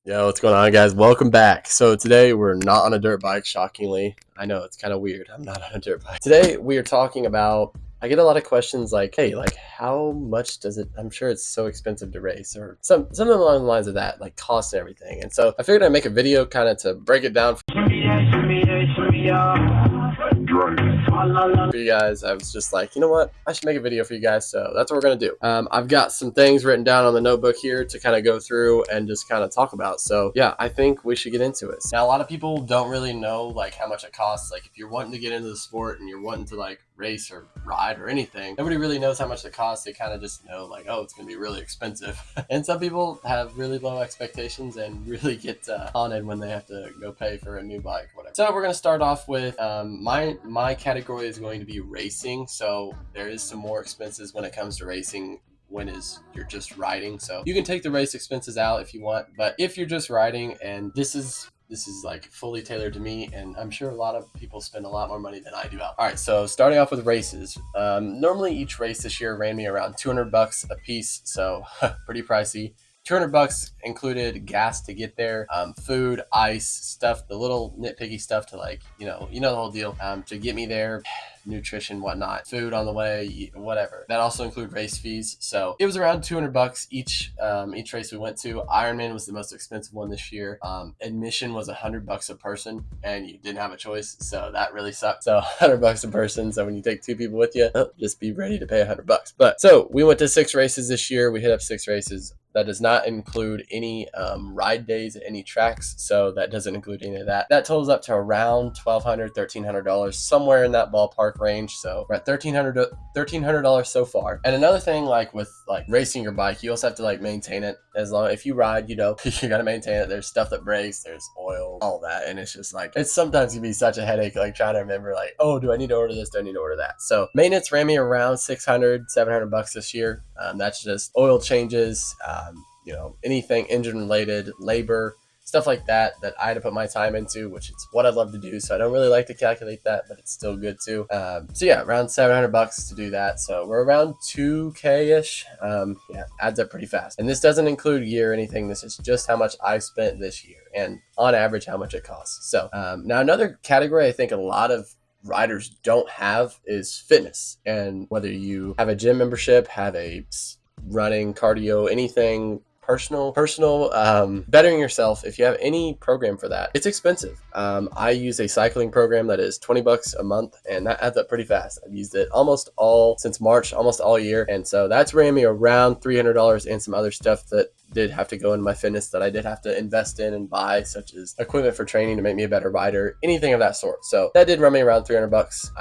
Yo, what's going on, guys? Welcome back. So today we're not on a dirt bike, shockingly. I know it's kind of weird. I'm not on a dirt bike. Today we are talking about, I get a lot of questions like, hey, like how much does it, I'm sure it's so expensive to race, or something along the lines of that, like cost and everything. And so I figured I'd make a video kind of to break it down for you guys. I was just like, you know what, I should make a video for you guys, so that's what we're gonna do. I've got some things written down on the notebook here to kind of go through and just kind of talk about. So yeah, I think we should get into it. Now, a lot of people don't really know like how much it costs. Like if you're wanting to get into the sport and you're wanting to like race or ride or anything, nobody really knows how much it costs. They kind of just know like, oh, it's gonna be really expensive. And some people have really low expectations and really get haunted when they have to go pay for a new bike, whatever. So we're gonna start off with my category is going to be racing. So there is some more expenses when it comes to racing when you're just riding. So you can take the race expenses out if you want, but if you're just riding, and this is like fully tailored to me, and I'm sure a lot of people spend a lot more money than I do out. All right, so starting off with races. Normally each race this year ran me around $200 a piece, so pretty pricey. $200 included gas to get there, food, ice, stuff, the little nitpicky stuff to like, you know the whole deal, to get me there, nutrition, whatnot, food on the way, whatever. That also include race fees. So it was around $200 each race we went to. Ironman was the most expensive one this year. Admission was $100 a person, and you didn't have a choice, so that really sucked. So $100 a person. So when you take two people with you, just be ready to pay $100. But so we went to 6 races this year. We hit up 6 races. That does not include any ride days at any tracks, so that doesn't include any of that. That totals up to around $1,200, $1,300, somewhere in that ballpark range. So we're at $1,300 so far. And another thing, like with like racing your bike, you also have to like maintain it. As long if you ride, you gotta maintain it. There's stuff that breaks, there's oil, all that, and it's just like it's sometimes can be such a headache, like trying to remember like, oh, do I need to order this? Do I need to order that? So maintenance ran me around $600, $700 this year. That's just oil changes, anything engine related, labor, stuff like that I had to put my time into, which is what I'd love to do. So I don't really like to calculate that, but it's still good too. So yeah, around $700 to do that. So we're around 2K-ish. Yeah, adds up pretty fast. And this doesn't include gear or anything. This is just how much I spent this year, and on average how much it costs. So now another category I think a lot of riders don't have is fitness. And whether you have a gym membership, have a running, cardio, anything personal, bettering yourself, if you have any program for that, it's expensive. I use a cycling program that is $20 a month, and that adds up pretty fast. I've used it since March, almost all year, and so that's ran me around $300, and some other stuff that did have to go in my fitness that I did have to invest in and buy, such as equipment for training to make me a better rider, anything of that sort. So that did run me around $300.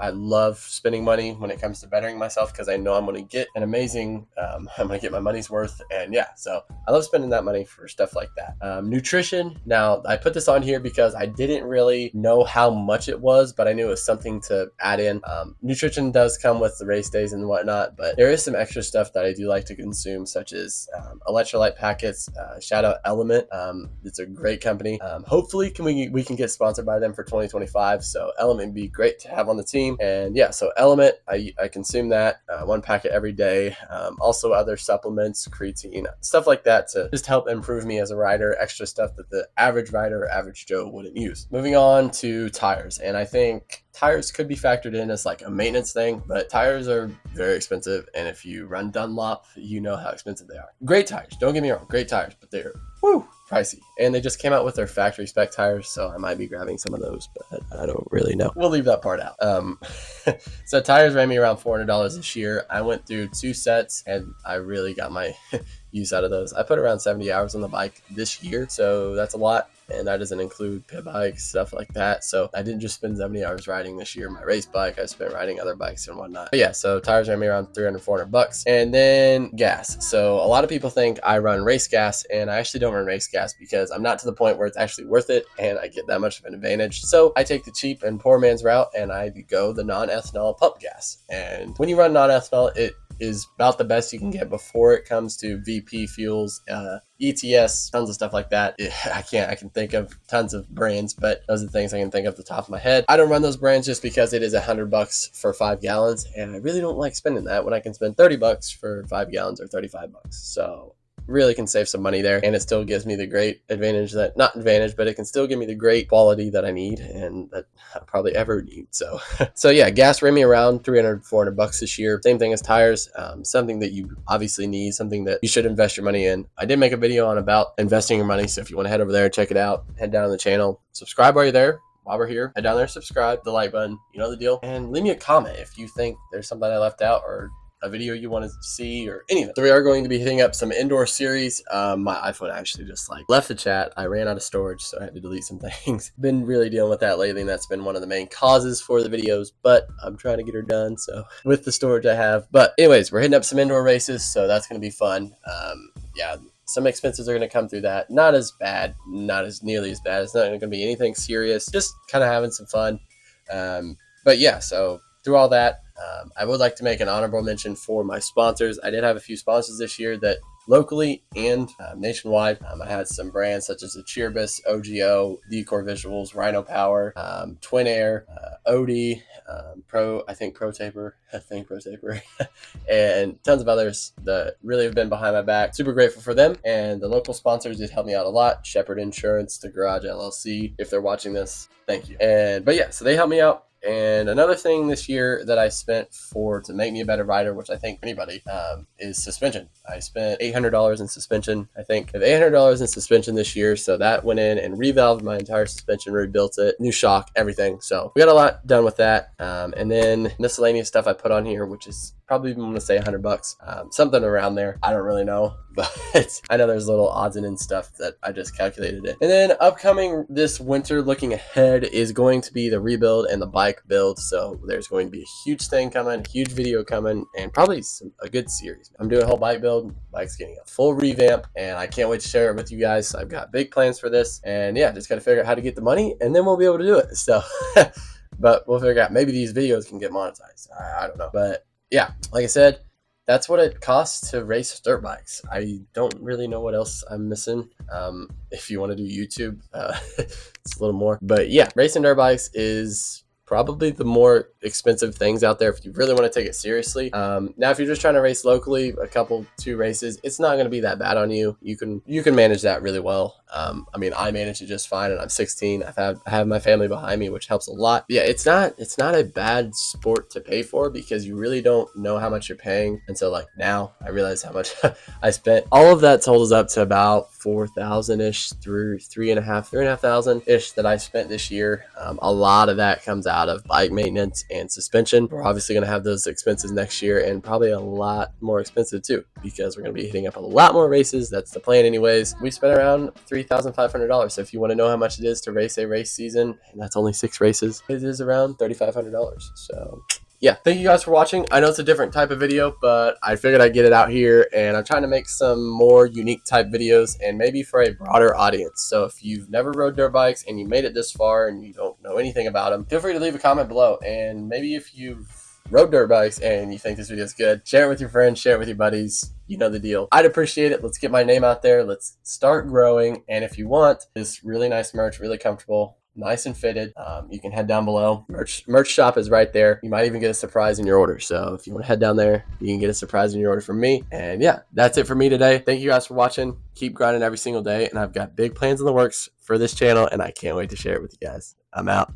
I love spending money when it comes to bettering myself, because I know I'm going to get an amazing, I'm going to get my money's worth. And yeah, so I love spending that money for stuff like that. Nutrition. Now I put this on here because I didn't really know how much it was, but I knew it was something to add in. Nutrition does come with the race days and whatnot, but there is some extra stuff that I do like to consume, such as electrolyte packets. Shout out Element. It's a great company. Hopefully we can get sponsored by them for 2025. So Element would be great to have on the team. And yeah, so Element, I consume that 1 packet every day. Also other supplements, creatine, stuff like that to just help improve me as a rider. Extra stuff that the average rider or average Joe wouldn't use. Moving on to tires, and I think tires could be factored in as like a maintenance thing, but tires are very expensive, and if you run Dunlop, you know how expensive they are. Great tires, don't get me wrong, great tires, but they're pricey. And they just came out with their factory spec tires, so I might be grabbing some of those, but I don't really know. We'll leave that part out. So tires ran me around $400 this year. I went through 2 sets, and I really got my use out of those. I put around 70 hours on the bike this year, so that's a lot. And that doesn't include pit bikes, stuff like that. So I didn't just spend 70 hours riding this year my race bike. I spent riding other bikes and whatnot. But yeah, so tires ran me around $300, $400. And then gas. So a lot of people think I run race gas, and I actually don't run race gas because I'm not to the point where it's actually worth it and I get that much of an advantage. So I take the cheap and poor man's route, and I go the non-ethanol pump gas. And when you run non-ethanol, it is about the best you can get before it comes to VP fuels, ETS, tons of stuff like that. I can think of tons of brands, but those are the things I can think of off the top of my head. I don't run those brands just because it is $100 for 5 gallons, and I really don't like spending that when I can spend $30 for 5 gallons or $35. So really can save some money there, and it still gives me the great advantage that, not advantage, but it can still give me the great quality that I need and that I probably ever need. So so yeah, gas ran me around 300-400 bucks this year. Same thing as tires. Something that you obviously need, something that you should invest your money in. I did make a video on about investing your money, so if you want to head over there and check it out, head down to the channel, subscribe while you're there. While we're here, head down there, subscribe, the like button, you know the deal, and leave me a comment if you think there's something I left out or a video you want to see or anything. So we are going to be hitting up some indoor series. My iPhone actually just like left the chat. I ran out of storage, so I had to delete some things. Been really dealing with that lately, and that's been one of the main causes for the videos, but I'm trying to get her done, so with the storage I have. But anyways, we're hitting up some indoor races, so that's going to be fun. Yeah, some expenses are going to come through that. Not as bad, not as nearly as bad. It's not going to be anything serious, just kind of having some fun. But yeah, so through all that, I would like to make an honorable mention for my sponsors. I did have a few sponsors this year that locally and nationwide. I had some brands such as the Cheerbus, OGO, Decor Visuals, Rhino Power, Twin Air, Odie, Pro Taper, and tons of others that really have been behind my back. Super grateful for them. And the local sponsors did help me out a lot. Shepherd Insurance, The Garage LLC. If they're watching this, thank you. But yeah, so they helped me out. And another thing this year that I spent to make me a better rider, which I think anybody, is suspension. I spent $800 in suspension. I think I have $800 in suspension this year. So that went in and revalved my entire suspension, rebuilt it, new shock, everything. So we got a lot done with that. And then miscellaneous stuff I put on here, which is probably, I'm going to say $100, something around there. I don't really know, but I know there's little odds and ends stuff that I just calculated it. And then upcoming this winter, looking ahead, is going to be the rebuild and the bike build. So there's going to be a huge thing coming, huge video coming, and probably a good series. I'm doing a whole bike build. Bike's getting a full revamp, and I can't wait to share it with you guys. So I've got big plans for this, and yeah, just got to figure out how to get the money, and then we'll be able to do it. So, but we'll figure out. Maybe these videos can get monetized. I don't know, but yeah, like I said, that's what it costs to race dirt bikes. I don't really know what else I'm missing. If you want to do YouTube, it's a little more. But yeah, racing dirt bikes is probably the more expensive things out there if you really want to take it seriously. Now, if you're just trying to race locally, two races, it's not going to be that bad on you. You can manage that really well. I mean, I manage it just fine, and I'm 16. I have my family behind me, which helps a lot. Yeah, it's not a bad sport to pay for because you really don't know how much you're paying until like now. I realize how much I spent. All of that totals up to about 4,000 ish through 3,500 ish that I spent this year. A lot of that comes out of bike maintenance and suspension. We're obviously going to have those expenses next year, and probably a lot more expensive too, because we're going to be hitting up a lot more races. That's the plan anyways. We spent around $3,500. So if you want to know how much it is to race a race season, and that's only 6 races, it is around $3,500. So yeah, thank you guys for watching. I know it's a different type of video, but I figured I'd get it out here, and I'm trying to make some more unique type videos and maybe for a broader audience. So if you've never rode dirt bikes and you made it this far and you don't know anything about them, feel free to leave a comment below. And maybe if you've rode dirt bikes and you think this video is good, share it with your friends, share it with your buddies. You know the deal. I'd appreciate it. Let's get my name out there. Let's start growing. And if you want this really nice merch, really comfortable, nice and fitted, you can head down below. Merch shop is right there. You might even get a surprise in your order. So if you want to head down there, you can get a surprise in your order from me. And yeah, that's it for me today. Thank you guys for watching. Keep grinding every single day. And I've got big plans in the works for this channel, and I can't wait to share it with you guys. I'm out.